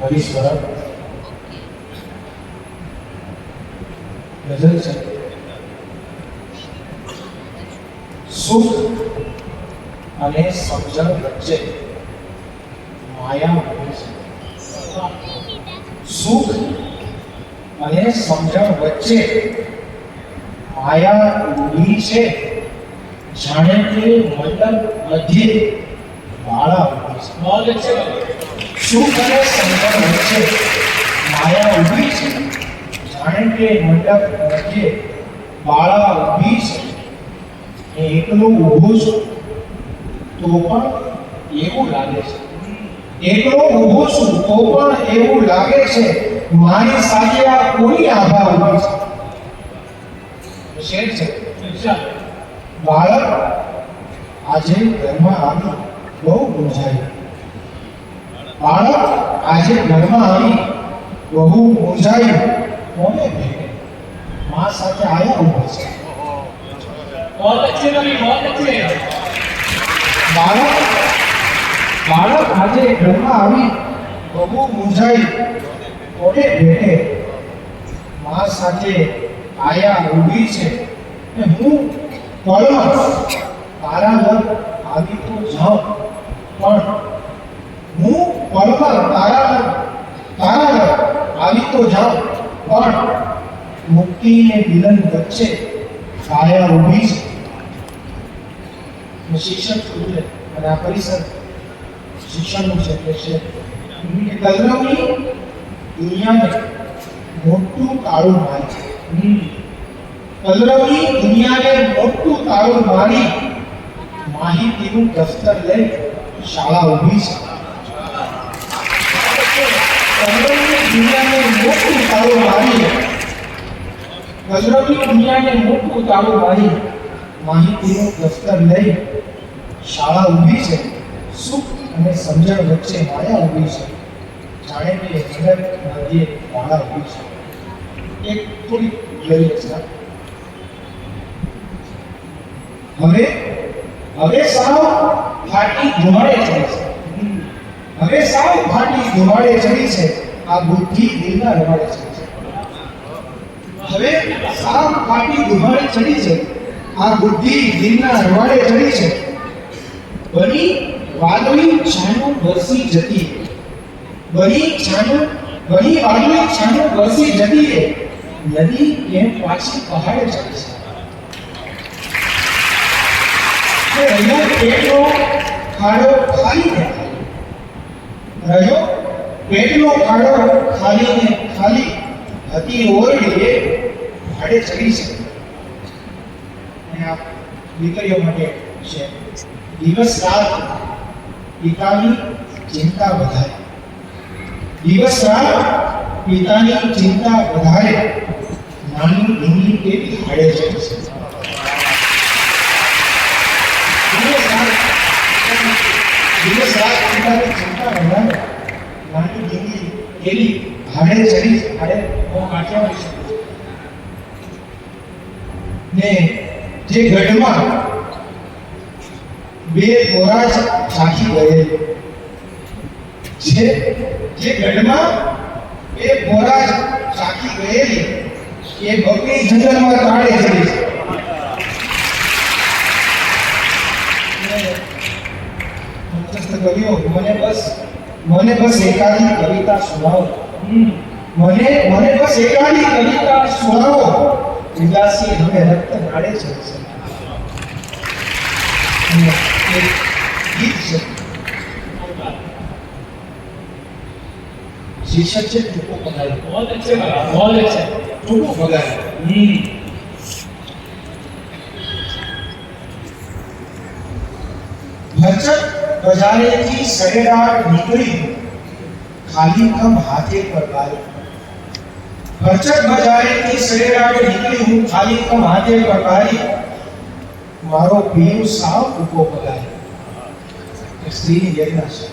હરીશ્વર ગઝલ છે. સુખ અને સમજણ વચ્ચે માયા ઊભી છે. સુખ અને સમજણ વચ્ચે માયા ઊભી છે. જાણે કે મંડપ મધ્યે બાળા ઊભી છે. સુખ અને સમજણ વચ્ચે માયા ઊભી છે. જાણે કે મંડપ મધ્યે બાળા ઊભી છે. એકલો ઊભો છું તો પણ એવું લાગે છે. એકલો ઊભો છું તો પણ એવું લાગે છે મારી સાથે આ કોની આભા ઊભી છે. શેર છે. બાળક આજે ઘરમાં આવી બહુ મૂંઝાયું. બાળક આજે ઘરમાં આવી બહુ મૂંઝાયું. કોને ભેગે મા સાથે આયા ઊભો છે. બાળક આજે ઘરમાં આવી બહુ મૂંઝાઈ. કોને ભેટે મા સાથે આયા ઊભી છે. હું પળમાં તારા લગ આવી તો જાઉં પણ હું પળમાં તારા લગ આવી તો જાઉં પણ મુક્તિ ને મિલન વચ્ચે કાયા ઊભી છે. શિક્ષક બોલે અને આ પરિસર શિક્ષણનું ક્ષેત્ર છે. કલરવની દુનિયાને મોટું તાળું મારી. કલરવની દુનિયાને મોટું તાળું મારી માહિતીનું દફતર લઈ શાળા ઊભી છે. કલરવની દુનિયાને મોટું તાળું મારી કલરવની દુનિયાને મોટું તાળું મારી માહિતીનું દફતર લઈ શાળા ઊભી છે. સુખ અને સમજણ વચ્ચે માયા ઊભી છે. જાણે કે જગત મધ્યે બાળા ઊભી છે. એક થોડી ગેરી રચના. હવે સાવ ફાટી ધુમાડે ચડી છે. હવે સાવ ફાટી ધુમાડે ચડી છે. આ બુદ્ધિ દિલના રવાડે ચડી છે. હવે સાવ ફાટી ધુમાડે ચડી છે. આ બુદ્ધિ દિલના રવાડે ચડી છે. બની વાદળી છાનું વરસી જતી. બની વાદળી છાનું વરસી જતી. નદી કેમ પાછી પહાડે ચડી છે. રહ્યો પેટનો ખાડો ખાલી ને રહ્યો પેટનો ખાડો ખાલી ને ખાલી હતી ઓરડીએ ભાડે ચડી છે. આ દીકરીઓ માટે છે. દિવસ રાત પિતાની ચિંતા વધારે. દિવસ રાત પિતાની ચિંતા વધારે નાની ઢીંગલી કેવી હાડે છે. દિવસ રાત પિતાની ચિંતા વધારે નાની ઢીંગલી કેવી હાડે ચડી. હાડે હું કાઢ્યા હોય છે ને જે ગઢમાં બે પોરાજ ચાખી ગયેલી. જે ગઢમાં બે પોરાજ ચાખી ગયેલી એ બકરી જંગલમાં તાળે ચડી છે. કવિઓ મને બસ એકાદી કવિતા સુનાવો. મને બસ એકાદી કવિતા સુનાવો. ઉદાસી હવે રક્ત નાડે છે. ગીત છે. શીર્ષક છે ટૂંકો પગાર. ટૂંકો પગાર. ભરચક બજારેથી સરેરાટ નીકળી ખાલી કમ હાથે પર બારી. ભરચક બજારેથી સરેરાટ નીકળી હું ખાલી કમ હાથે પર બારી. મારો પીર સાવ ટૂંકો પગાર. એક સ્ત્રીની વેદના છે.